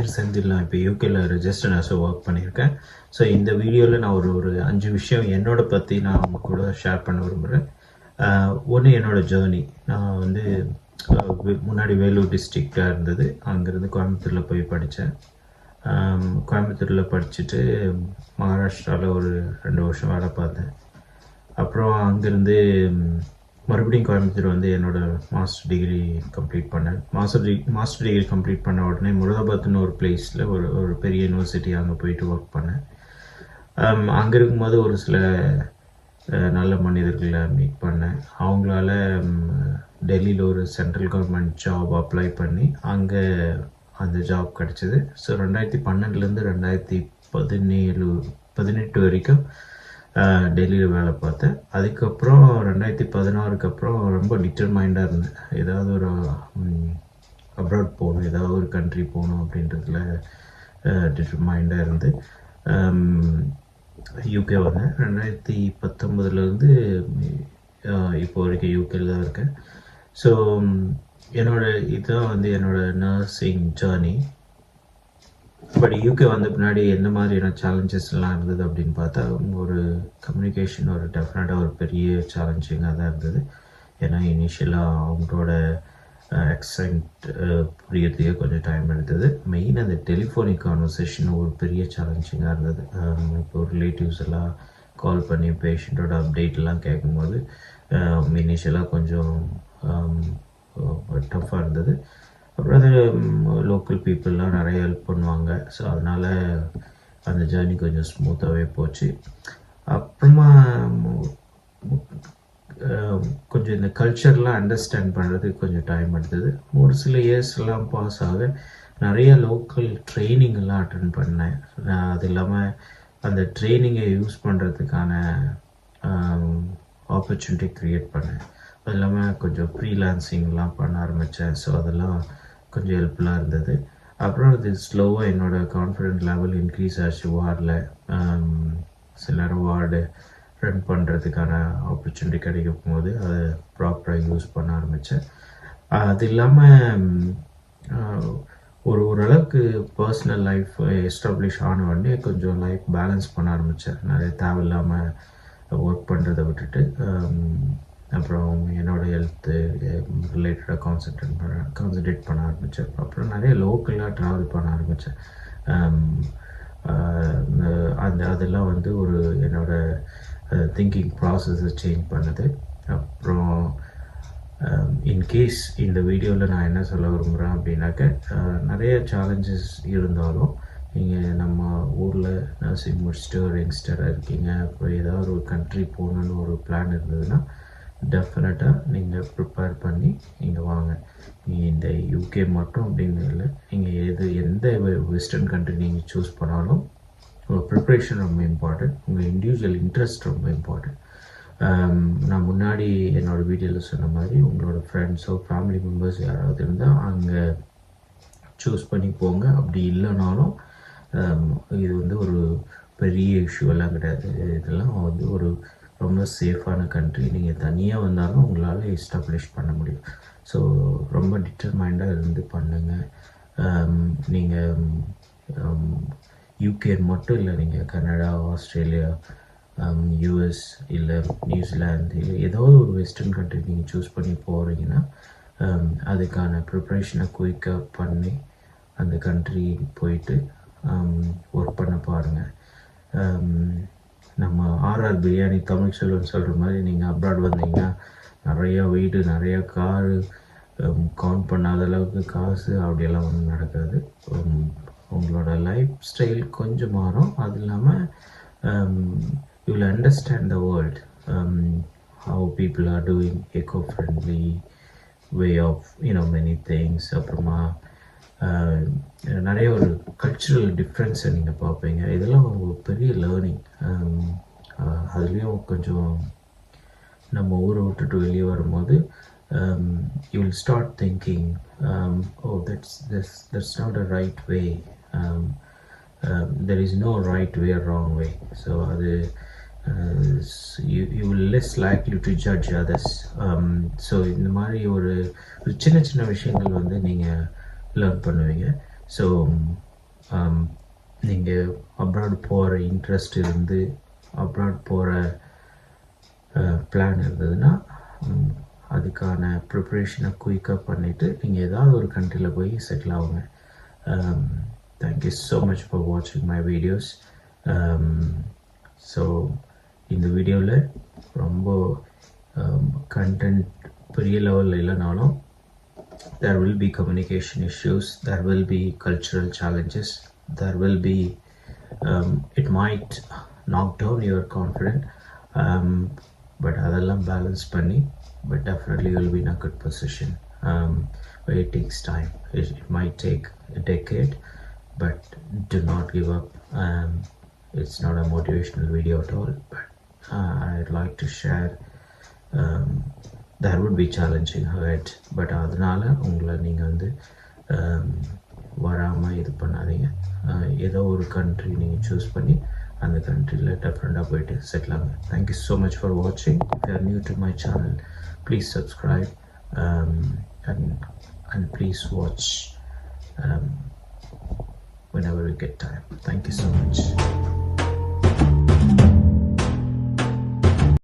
பேர் செந்தில். நான் இப்போ யூகேல ரெஜிஸ்டர் நர்ஸாக ஒர்க் பண்ணியிருக்கேன். ஸோ இந்த வீடியோவில் நான் ஒரு 5 விஷயம் என்னோட பற்றி நான் அவங்க கூட ஷேர் பண்ண விரும்புகிறேன். ஒன்று என்னோட ஜேர்னி. நான் வந்து முன்னாடி வேலூர் டிஸ்ட்ரிக்டாக இருந்தது. அங்கேருந்து கோயம்புத்தூரில் போய் படித்தேன். கோயம்புத்தூரில் படிச்சுட்டு மகாராஷ்டிராவில் ஒரு 2 வருஷம் வேலை பார்த்தேன். அப்புறம் அங்கேருந்து மறுபடியும் கோயம்புத்தூர் வந்து என்னோடய மாஸ்டர் டிகிரி கம்ப்ளீட் பண்ணேன். மாஸ்டர் டிகிரி கம்ப்ளீட் பண்ண உடனே முருதாபாத்னு ஒரு பிளேஸில் ஒரு பெரிய யூனிவர்சிட்டி அங்கே போயிட்டு ஒர்க் பண்ணேன். அங்கே இருக்கும்போது ஒரு சில நல்ல மனிதர்களை மீட் பண்ணேன். அவங்களால டெல்லியில் ஒரு சென்ட்ரல் கவர்மெண்ட் ஜாப் அப்ளை பண்ணி அங்கே அந்த ஜாப் கிடச்சிது. ஸோ 2012லேருந்து 2018 வரைக்கும் டெல்லியில் வேலை பார்த்தேன். அதுக்கப்புறம் 2016க்கு அப்புறம் ரொம்ப டிட்டர்மைண்டாக இருந்தேன். ஏதாவது ஒரு அப்ராட் போகணும், ஏதாவது ஒரு கண்ட்ரி போகணும் அப்படின்றதுல டிட்டர்மைண்டாக இருந்து யூகே வந்தேன். 2019லேருந்து இப்போ வரைக்கும் யூகேல தான் இருக்கேன். ஸோ இதுதான் வந்து என்னோடய நர்சிங் ஜேர்னி. பட் யூகே வந்த பின்னாடி எந்த மாதிரியான சேலஞ்சஸ்லாம் இருந்தது அப்படின்னு பார்த்தா, ஒரு கம்யூனிகேஷன் டெஃபினட்டாக ஒரு பெரிய சேலஞ்சிங்காக தான் இருந்தது. ஏன்னா இனிஷியலாக அவங்களோட ஆக்சென்ட் புரியறதுக்கே கொஞ்சம் டைம் எடுத்தது. மெயின் அந்த டெலிஃபோனிக் கான்வர்சேஷன் ஒரு பெரிய சேலஞ்சிங்காக இருந்தது. இப்போ ரிலேட்டிவ்ஸ் எல்லாம் கால் பண்ணி பேஷண்ட்டோட அப்டேட்லாம் கேட்கும்போது இனிஷியலாக கொஞ்சம் டஃப்பாக இருந்தது. அப்புறம் அது லோக்கல் பீப்புளெலாம் நிறைய ஹெல்ப் பண்ணுவாங்க. ஸோ அதனால் அந்த ஜேர்னி கொஞ்சம் ஸ்மூத்தாகவே போச்சு. அப்புறமா கொஞ்சம் இந்த கல்ச்சர்லாம் அண்டர்ஸ்டாண்ட் பண்ணுறதுக்கு கொஞ்சம் டைம் எடுத்தது. ஒரு சில இயர்ஸ்லாம் பாஸ் ஆக நிறைய லோக்கல் ட்ரைனிங்கெல்லாம் அட்டன் பண்ணேன். அது இல்லாமல் அந்த ட்ரைனிங்கை யூஸ் பண்ணுறதுக்கான ஆப்பர்ச்சுனிட்டி க்ரியேட் பண்ணேன். அது இல்லாமல் கொஞ்சம் ஃப்ரீலான்சிங்லாம் பண்ண ஆரம்பித்தேன். ஸோ அதெல்லாம் கொஞ்சம் ஹெல்ப்ஃபுல்லாக இருந்தது. அப்புறம் அது ஸ்லோவாக என்னோடய கான்ஃபிடென்ட் லெவல் இன்க்ரீஸ் ஆச்சு. வார்டில் சில நேரம் வார்டு ரன் பண்ணுறதுக்கான ஆப்பர்ச்சுனிட்டி கிடைக்கும் போது அதை ப்ராப்பராக யூஸ் பண்ண ஆரம்பித்தேன். அது இல்லாமல் ஓரளவுக்கு பர்சனல் லைஃப் எஸ்டாப்ளிஷ் ஆன உடனே கொஞ்சம் லைஃப் பேலன்ஸ் பண்ண ஆரம்பித்தேன். நிறைய தேவையில்லாமல் ஒர்க் பண்ணுறதை விட்டுட்டு அப்புறம் என்னோடய ஹெல்த்து ரிலேட்டடாக கான்சன்ட்ரேட் பண்ண ஆரம்பித்தேன். அப்புறம் நிறைய லோக்கலாக ட்ராவல் பண்ண ஆரம்பித்தேன். அதெல்லாம் வந்து ஒரு என்னோடய திங்கிங் ப்ராசஸை சேஞ்ச் பண்ணுது. அப்புறம் இன்கேஸ் இந்த வீடியோவில் நான் என்ன சொல்ல விரும்புகிறேன் அப்படின்னாக்க, நிறைய சேலஞ்சஸ் இருந்தாலும் நீங்கள் நம்ம ஊரில் நர்சிங் முடிச்சுட்டு ஒரு யங்ஸ்டராக இருக்கீங்க, அப்புறம் ஏதாவது ஒரு கண்ட்ரி போகணுன்னு ஒரு பிளான் இருந்ததுன்னா டெஃபினட்டாக நீங்கள் ப்ரிப்பேர் பண்ணி நீங்கள் வாங்க. நீங்கள் இந்த யூகே மட்டும் அப்படின்னு இல்லை, நீங்கள் எந்த வெஸ்டர்ன் கண்ட்ரி நீங்கள் சூஸ் பண்ணாலும் உங்கள் ப்ரிப்ரேஷன் ரொம்ப இம்பார்ட்டண்ட். உங்கள் இண்டிவிஜுவல் இன்ட்ரெஸ்ட் ரொம்ப இம்பார்ட்டண்ட். நான் முன்னாடி என்னோடய வீடியோவில் சொன்ன மாதிரி உங்களோட ஃப்ரெண்ட்ஸோ ஃபேமிலி மெம்பர்ஸ் யாராவது இருந்தால் அங்கே சூஸ் பண்ணி போங்க. அப்படி இல்லைனாலும் இது வந்து ஒரு பெரிய இஷ்யூவெல்லாம் கிடையாது. இதெல்லாம் வந்து ஒரு ரொம்ப சேஃபான கண்ட்ரி. நீங்கள் தனியாக வந்தாலும் உங்களால் எஸ்டாப்ளிஷ் பண்ண முடியும். ஸோ ரொம்ப டிட்டர்மைண்டாக இருந்து பண்ணுங்கள். நீங்கள் யூகே மட்டும் இல்லை, நீங்கள் கனடா, ஆஸ்திரேலியா, யூஎஸ் இல்லை நியூசிலாந்து இல்லை ஏதாவது ஒரு வெஸ்டர்ன் கண்ட்ரி நீங்கள் சூஸ் பண்ணி போகிறீங்கன்னா அதுக்கான ப்ரிப்ரேஷனை குயிக்காக பண்ணி அந்த கண்ட்ரி போயிட்டு ஒர்க் பண்ண பாருங்கள். நம்ம ஆர்ஆர் பிரியாணி தமிழ் செல்வன் சொல்கிற மாதிரி நீங்கள் அப்ராட் வந்தீங்கன்னா நிறையா வீடு, நிறையா காரு, கவுண்ட் பண்ணாத அளவுக்கு காசு அப்படியெல்லாம் ஒன்றும் நடக்காது. உங்களோட லைஃப் ஸ்டைல் கொஞ்சம் மாறும். அது இல்லாமல் you will understand the world, how people are doing eco-friendly way of many things. அப்புறமா நிறைய ஒரு கல்ச்சுரல் டிஃப்ரென்ஸை நீங்கள் பார்ப்பீங்க. இதெல்லாம் ஒரு பெரிய லேர்னிங். அதுலேயும் கொஞ்சம் நம்ம ஊரை விட்டுட்டு வெளியே வரும்போது you will start thinking, oh that's not a right way, there is no right way or wrong way. So அது you will less likely to judge others. So இந்த மாதிரி ஒரு சின்ன சின்ன விஷயங்கள் வந்து நீங்கள் லேர்ன் பண்ணுவீங்க. ஸோ நீங்கள் அப்ராட் போகிற இன்ட்ரெஸ்ட் இருந்து அப்ராட் போகிற பிளான் இருந்ததுன்னா அதுக்கான ப்ரிப்ரேஷனை குயிக்காக பண்ணிவிட்டு நீங்கள் ஏதாவது ஒரு கண்ட்ரியில் போய் செட்டில் ஆகுங்க. தேங்க்யூ ஸோ மச் ஃபார் வாட்சிங் மை வீடியோஸ். ஸோ இந்த வீடியோவில் ரொம்ப கண்டென்ட் பெரிய லெவலில் இல்லைனாலும் there will be communication issues, there will be cultural challenges, there will be it might knock down your confidence, but அதெல்லாம் பேலன்ஸ் பண்ணி but definitely you will be in a good position. But it takes time. It might take a decade, but do not give up. It's not a motivational video at all, but I'd like to share that would be challenging ahead, but அதனால உங்களை நீங்கள் வந்து வராமல் இது பண்ணாதீங்க. ஏதோ ஒரு country நீங்கள் சூஸ் பண்ணி அந்த கண்ட்ரியில் டெஃபரெண்டாக போயிட்டு செட்டில் ஆகுங்க. தேங்க்யூ ஸோ மச் ஃபார் வாட்சிங். If you are new to my channel, please subscribe and please watch whenever you get time. Thank you so much.